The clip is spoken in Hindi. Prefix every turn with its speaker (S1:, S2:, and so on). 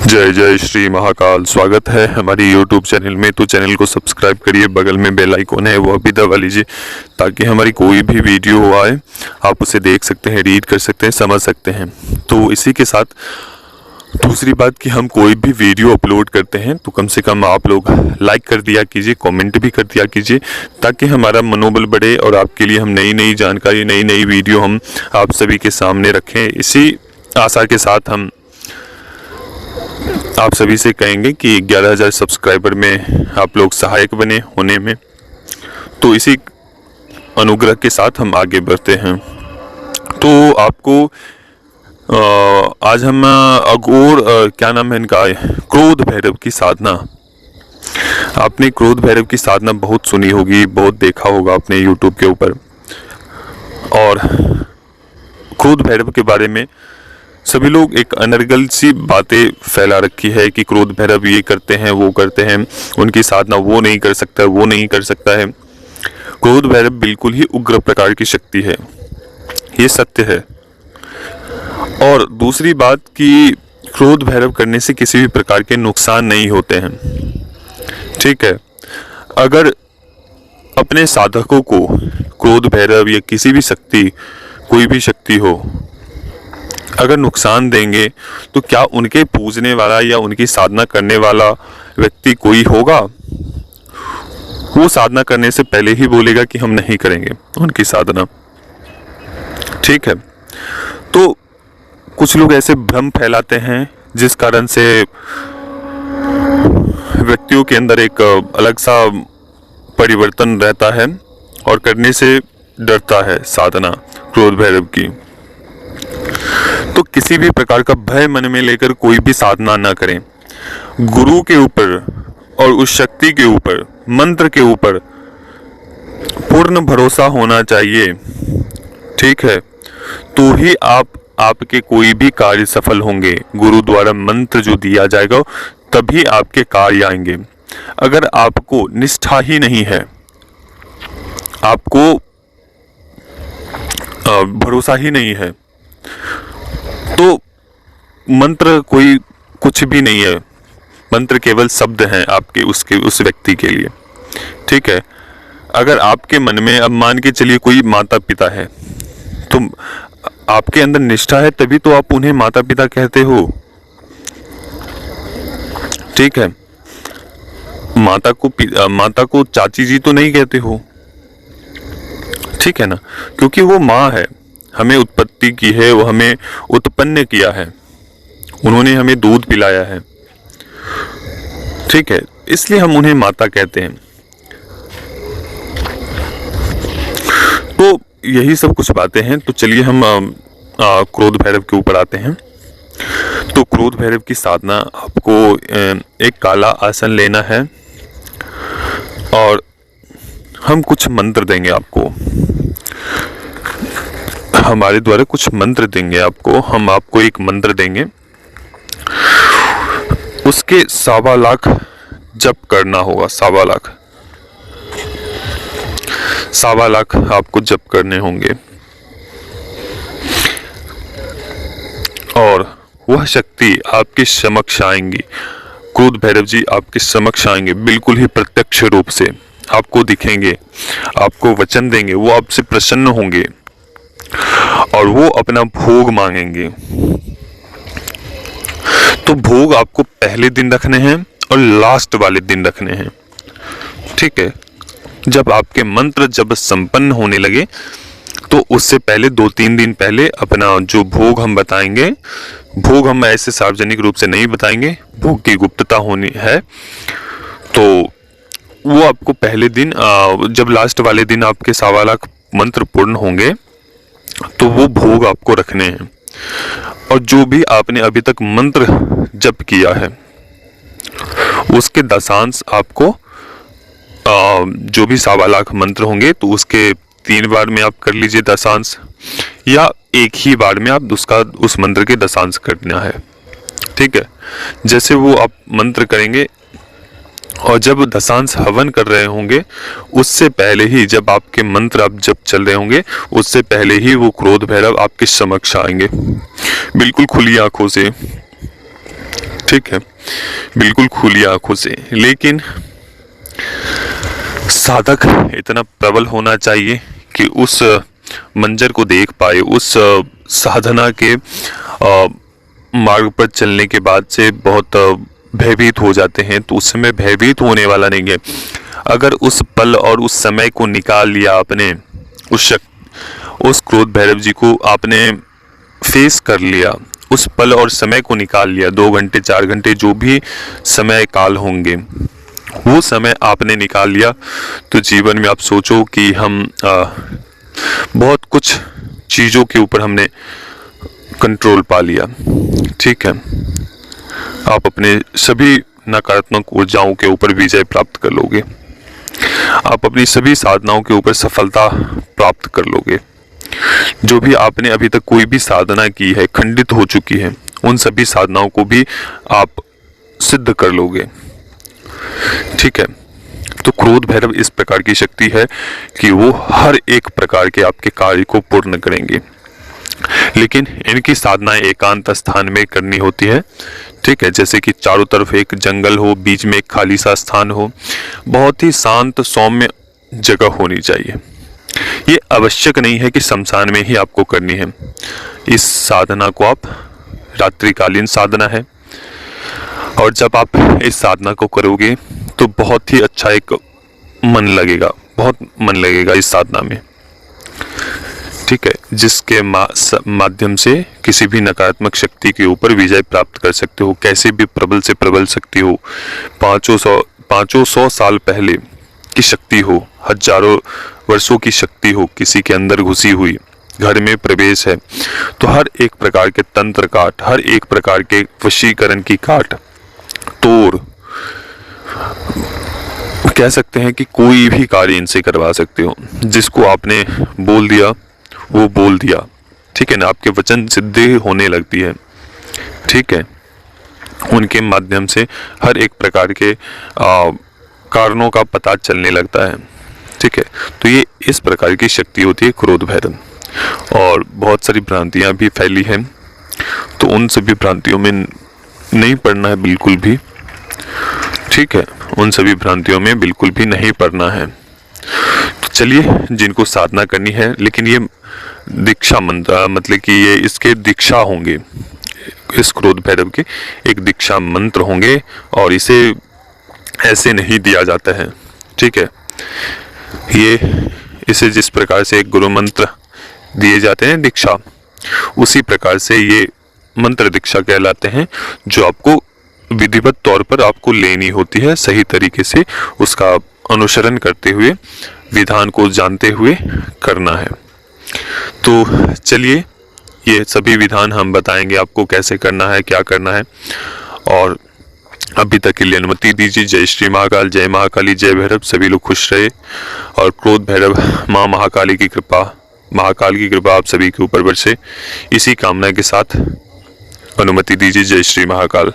S1: जय जय श्री महाकाल। स्वागत है हमारी YouTube चैनल में। तो चैनल को सब्सक्राइब करिए, बगल में बेल आइकॉन है वो भी दबा लीजिए ताकि हमारी कोई भी वीडियो आए आप उसे देख सकते हैं, रीड कर सकते हैं, समझ सकते हैं। तो इसी के साथ दूसरी बात कि हम कोई भी वीडियो अपलोड करते हैं तो कम से कम आप लोग लाइक कर दिया कीजिए, कमेंट भी कर दिया कीजिए ताकि हमारा मनोबल बढ़े और आपके लिए हम नई नई जानकारी, नई नई वीडियो हम आप सभी के सामने रखें। इसी आशा के साथ हम आप सभी से कहेंगे कि 11,000 सब्सक्राइबर में आप लोग सहायक बने होने में। तो इसी अनुग्रह के साथ हम आगे बढ़ते हैं। तो आपको आज हम अघोर क्या नाम है इनका, क्रोध भैरव की साधना। आपने क्रोध भैरव की साधना बहुत सुनी होगी, बहुत देखा होगा अपने YouTube के ऊपर। और क्रोध भैरव के बारे में सभी लोग एक अनर्गल सी बातें फैला रखी है कि क्रोध भैरव ये करते हैं, वो करते हैं, उनकी साधना वो नहीं कर सकता, वो नहीं कर सकता है। क्रोध भैरव बिल्कुल ही उग्र प्रकार की शक्ति है, ये सत्य है। और दूसरी बात कि क्रोध भैरव करने से किसी भी प्रकार के नुकसान नहीं होते हैं, ठीक है। अगर अपने साधकों को क्रोध भैरव या किसी भी शक्ति, कोई भी शक्ति हो, अगर नुकसान देंगे तो क्या उनके पूजने वाला या उनकी साधना करने वाला व्यक्ति कोई होगा? वो साधना करने से पहले ही बोलेगा कि हम नहीं करेंगे उनकी साधना, ठीक है। तो कुछ लोग ऐसे भ्रम फैलाते हैं जिस कारण से व्यक्तियों के अंदर एक अलग सा परिवर्तन रहता है और करने से डरता है साधना क्रोध भैरव की। तो किसी भी प्रकार का भय मन में लेकर कोई भी साधना ना करें। गुरु के ऊपर और उस शक्ति के ऊपर, मंत्र के ऊपर पूर्ण भरोसा होना चाहिए, ठीक है। तो ही आपके कोई भी कार्य सफल होंगे। गुरु द्वारा मंत्र जो दिया जाएगा तभी आपके कार्य आएंगे। अगर आपको निष्ठा ही नहीं है, आपको भरोसा ही नहीं है, तो मंत्र कोई कुछ भी नहीं है। मंत्र केवल शब्द हैं आपके उस व्यक्ति के लिए, ठीक है। अगर आपके मन में, अब मान के चलिए कोई माता पिता है, तो आपके अंदर निष्ठा है तभी तो आप उन्हें माता पिता कहते हो, ठीक है। माता को चाची जी तो नहीं कहते हो, ठीक है ना, क्योंकि वो माँ है, हमें उत्पत्ति की है, वो हमें उत्पन्न किया है, उन्होंने हमें दूध पिलाया है, ठीक है, इसलिए हम उन्हें माता कहते हैं। तो यही सब कुछ बातें हैं। तो चलिए हम क्रोध भैरव के ऊपर आते हैं। तो क्रोध भैरव की साधना, आपको एक काला आसन लेना है और हम कुछ मंत्र देंगे आपको, हमारे द्वारा कुछ मंत्र देंगे आपको। हम आपको एक मंत्र देंगे, उसके 1.25 लाख जप करना होगा। 1.25 लाख आपको जप करने होंगे और वह शक्ति आपके समक्ष आएंगी। क्रोध भैरव जी आपके समक्ष आएंगे, बिल्कुल ही प्रत्यक्ष रूप से आपको दिखेंगे, आपको वचन देंगे, वो आपसे प्रसन्न होंगे और वो अपना भोग मांगेंगे। तो भोग आपको पहले दिन रखने हैं और लास्ट वाले दिन रखने हैं, ठीक है। जब आपके मंत्र जब संपन्न होने लगे तो उससे पहले 2-3 दिन पहले अपना जो भोग हम बताएंगे, भोग हम ऐसे सार्वजनिक रूप से नहीं बताएंगे, भोग की गुप्तता होनी है। तो वो आपको पहले दिन, जब लास्ट वाले दिन आपके 1.25 लाख मंत्र पूर्ण होंगे तो वो भोग आपको रखने हैं। और जो भी आपने अभी तक मंत्र जप किया है उसके दशांश आपको, जो भी 1.25 लाख मंत्र होंगे तो उसके 3 बार में आप कर लीजिए दशांश, या एक ही बार में आप उस मंत्र के दशांश करना है, ठीक है। जैसे वो आप मंत्र करेंगे और जब दशांश हवन कर रहे होंगे उससे पहले ही, जब आपके मंत्र आप जब चल रहे होंगे उससे पहले ही वो क्रोध भैरव आपके समक्ष आएंगे, बिल्कुल खुली आंखों से, ठीक है, बिल्कुल खुली आंखों से। लेकिन साधक इतना प्रबल होना चाहिए कि उस मंजर को देख पाए, उस साधना के मार्ग पर चलने के बाद से बहुत भयभीत हो जाते हैं, तो उस समय भयभीत होने वाला नहीं है। अगर उस पल और उस समय को निकाल लिया आपने, उस क्रोध भैरव जी को आपने फेस कर लिया, उस पल और समय को निकाल लिया, 2 घंटे 4 घंटे जो भी समय काल होंगे, वो समय आपने निकाल लिया, तो जीवन में आप सोचो कि हम बहुत कुछ चीज़ों के ऊपर हमने कंट्रोल पा लिया। ठीक है, आप अपने सभी नकारात्मक ऊर्जाओं के ऊपर विजय प्राप्त कर लोगे, आप अपनी सभी साधनाओं के ऊपर सफलता प्राप्त कर लोगे। जो भी आपने अभी तक कोई भी साधना की है, खंडित हो चुकी है, उन सभी साधनाओं को भी आप सिद्ध कर लोगे। ठीक है, तो क्रोध भैरव इस प्रकार की शक्ति है कि वो हर एक प्रकार के आपके कार्य को पूर्ण करेंगे, लेकिन इनकी साधनाएं एकांत स्थान में करनी होती है। ठीक है, जैसे कि चारों तरफ एक जंगल हो, बीच में एक खाली सा स्थान हो, बहुत ही शांत सौम्य जगह होनी चाहिए। ये आवश्यक नहीं है कि शमशान में ही आपको करनी है। इस साधना को आप रात्रिकालीन साधना है, और जब आप इस साधना को करोगे तो बहुत ही अच्छा एक मन लगेगा, बहुत मन लगेगा इस साधना में। ठीक है, जिसके माध्यम से किसी भी नकारात्मक शक्ति के ऊपर विजय प्राप्त कर सकते हो, कैसे भी प्रबल से प्रबल शक्ति हो, 500 साल पहले की शक्ति हो, हजारों वर्षों की शक्ति हो, किसी के अंदर घुसी हुई, घर में प्रवेश है, तो हर एक प्रकार के तंत्र काट, हर एक प्रकार के वशीकरण की काट तोड़, कह सकते हैं कि कोई भी कार्य इनसे करवा सकते हो। जिसको आपने बोल दिया वो बोल दिया। ठीक है ना, आपके वचन सिद्धि होने लगती है। ठीक है, उनके माध्यम से हर एक प्रकार के कारणों का पता चलने लगता है। ठीक है, तो ये इस प्रकार की शक्ति होती है क्रोध भैरव। और बहुत सारी भ्रांतियां भी फैली हैं, तो उन सभी भ्रांतियों में नहीं पड़ना है बिल्कुल भी। ठीक है, उन सभी भ्रांतियों में बिल्कुल भी नहीं पड़ना है। तो चलिए, जिनको साधना करनी है, लेकिन ये दीक्षा मंत्र, मतलब कि ये इसके दीक्षा होंगे, इस क्रोध भैरव के एक दीक्षा मंत्र होंगे, और इसे ऐसे नहीं दिया जाता है। ठीक है, इसे जिस प्रकार से एक गुरु मंत्र दिए जाते हैं दीक्षा, उसी प्रकार से ये मंत्र दीक्षा कहलाते हैं, जो आपको विधिवत तौर पर आपको लेनी होती है, सही तरीके से उसका अनुसरण करते हुए, विधान को जानते हुए करना है। तो चलिए, ये सभी विधान हम बताएंगे आपको कैसे करना है, क्या करना है। और अभी तक के लिए अनुमति दीजिए। जय श्री महाकाल, जय महाकाली, जय भैरव। सभी लोग खुश रहे, और क्रोध भैरव माँ महाकाली की कृपा, महाकाल की कृपा आप सभी के ऊपर बरसे, इसी कामना के साथ अनुमति दीजिए। जय श्री महाकाल।